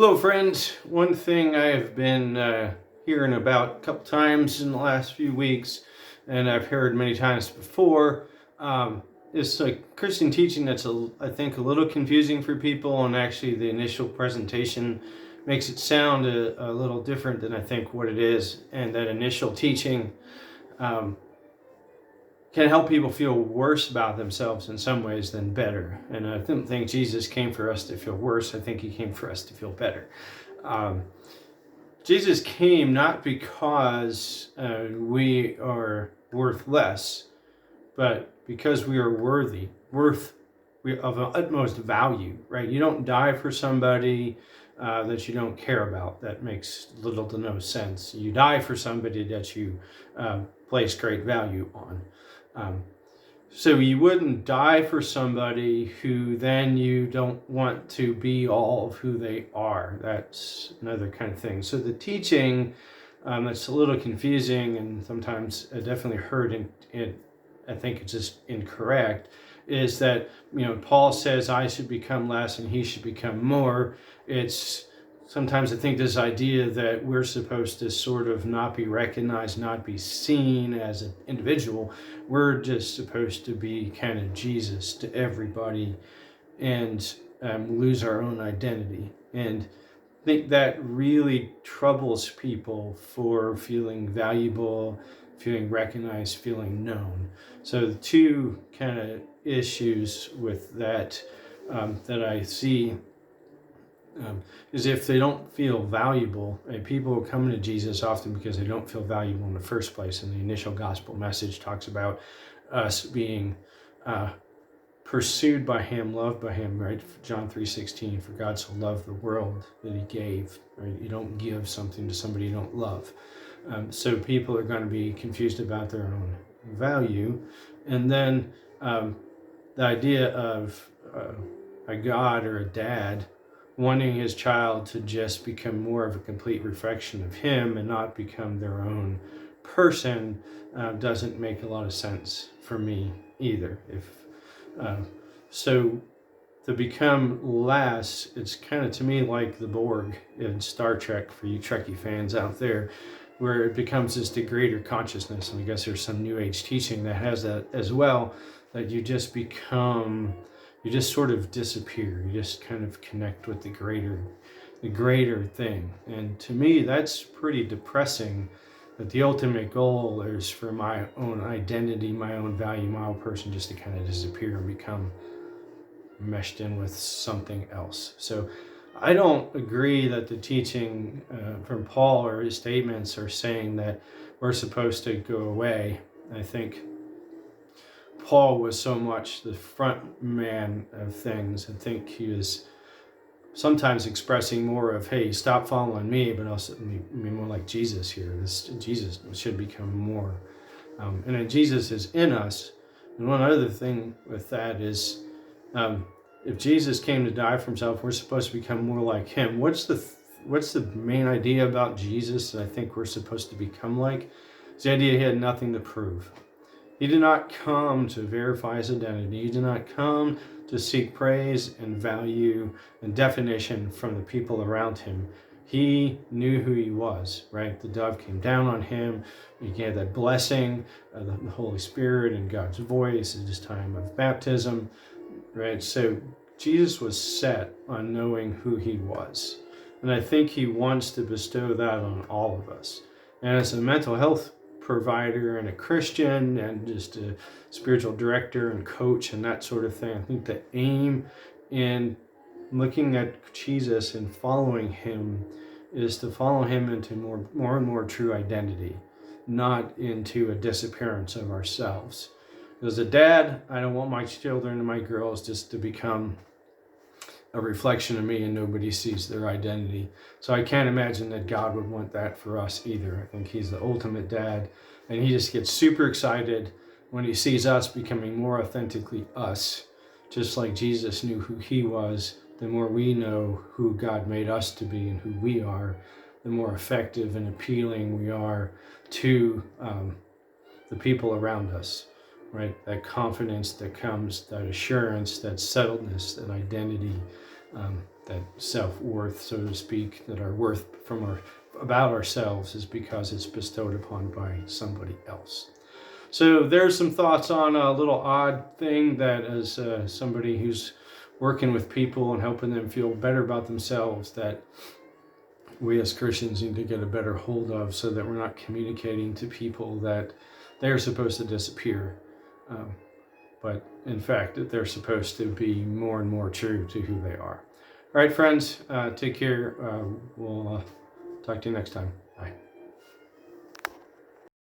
Hello, friends. One thing I have been hearing about a couple times in the last few weeks, and I've heard many times before, is a Christian teaching that's, I think, a little confusing for people, and actually the initial presentation makes it sound a little different than I think what it is, and that initial teaching um, can help people feel worse about themselves in some ways than better. And I don't think Jesus came for us to feel worse. I think he came for us to feel better. Um, Jesus came not because we are worth less, but because we are worth of utmost value, right? You don't die for somebody that you don't care about. That makes little to no sense. You die for somebody that you place great value on. Um, so you wouldn't die for somebody who then you don't want to be all of who they are. That's another kind of thing. So the teaching that's a little confusing and sometimes definitely heard in I think it's just incorrect, is that, Paul says I should become less and he should become more. It's sometimes I think this idea that we're supposed to sort of not be recognized, not be seen as an individual. We're just supposed to be kind of Jesus to everybody and lose our own identity. And I think that really troubles people for feeling valuable, feeling recognized, feeling known. So the two kind of issues with that that I see is if they don't feel valuable. People come to Jesus often because they don't feel valuable in the first place. And the initial gospel message talks about us being pursued by him, loved by him, right? John 3:16, for God so loved the world that he gave, right? You don't give something to somebody you don't love. So people are going to be confused about their own value. And then the idea of a God or a dad wanting his child to just become more of a complete reflection of him and not become their own person doesn't make a lot of sense for me either. So to become less, it's kind of to me like the Borg in Star Trek, for you Trekkie fans out there, where it becomes just a greater consciousness. And I guess there's some New Age teaching that has that as well, that you just sort of disappear. You just kind of connect with the greater thing. And to me, that's pretty depressing, that the ultimate goal is for my own identity, my own value, my own person just to kind of disappear and become meshed in with something else. So I don't agree that the teaching from Paul or his statements are saying that we're supposed to go away. I think Paul was so much the front man of things. I think he was sometimes expressing more of, hey, stop following me, but also be more like Jesus here. Jesus should become more. And then Jesus is in us. And one other thing with that is, if Jesus came to die for himself, we're supposed to become more like him. What's the main idea about Jesus that I think we're supposed to become like? It's the idea he had nothing to prove. He did not come to verify his identity. He did not come to seek praise and value and definition from the people around him. He knew who he was, right? The dove came down on him. He gave that blessing, the Holy Spirit and God's voice at his time of baptism, right? So Jesus was set on knowing who he was. And I think he wants to bestow that on all of us. And as a mental health provider and a Christian and just a spiritual director and coach and that sort of thing, I think the aim in looking at Jesus and following him is to follow him into more and more true identity, not into a disappearance of ourselves. As a dad, I don't want my children and my girls just to become a reflection of me and nobody sees their identity. So I can't imagine that God would want that for us either. I think he's the ultimate dad, and he just gets super excited when he sees us becoming more authentically us, just like Jesus knew who he was. The more we know who God made us to be and who we are, the more effective and appealing we are to the people around us, right? That confidence that comes, that assurance, that settledness, that identity, that self-worth, so to speak, that our worth about ourselves is because it's bestowed upon by somebody else. So there's some thoughts on a little odd thing that, as somebody who's working with people and helping them feel better about themselves, that we as Christians need to get a better hold of, so that we're not communicating to people that they're supposed to disappear. But in fact, that they're supposed to be more and more true to who they are. All right, friends, take care. We'll talk to you next time.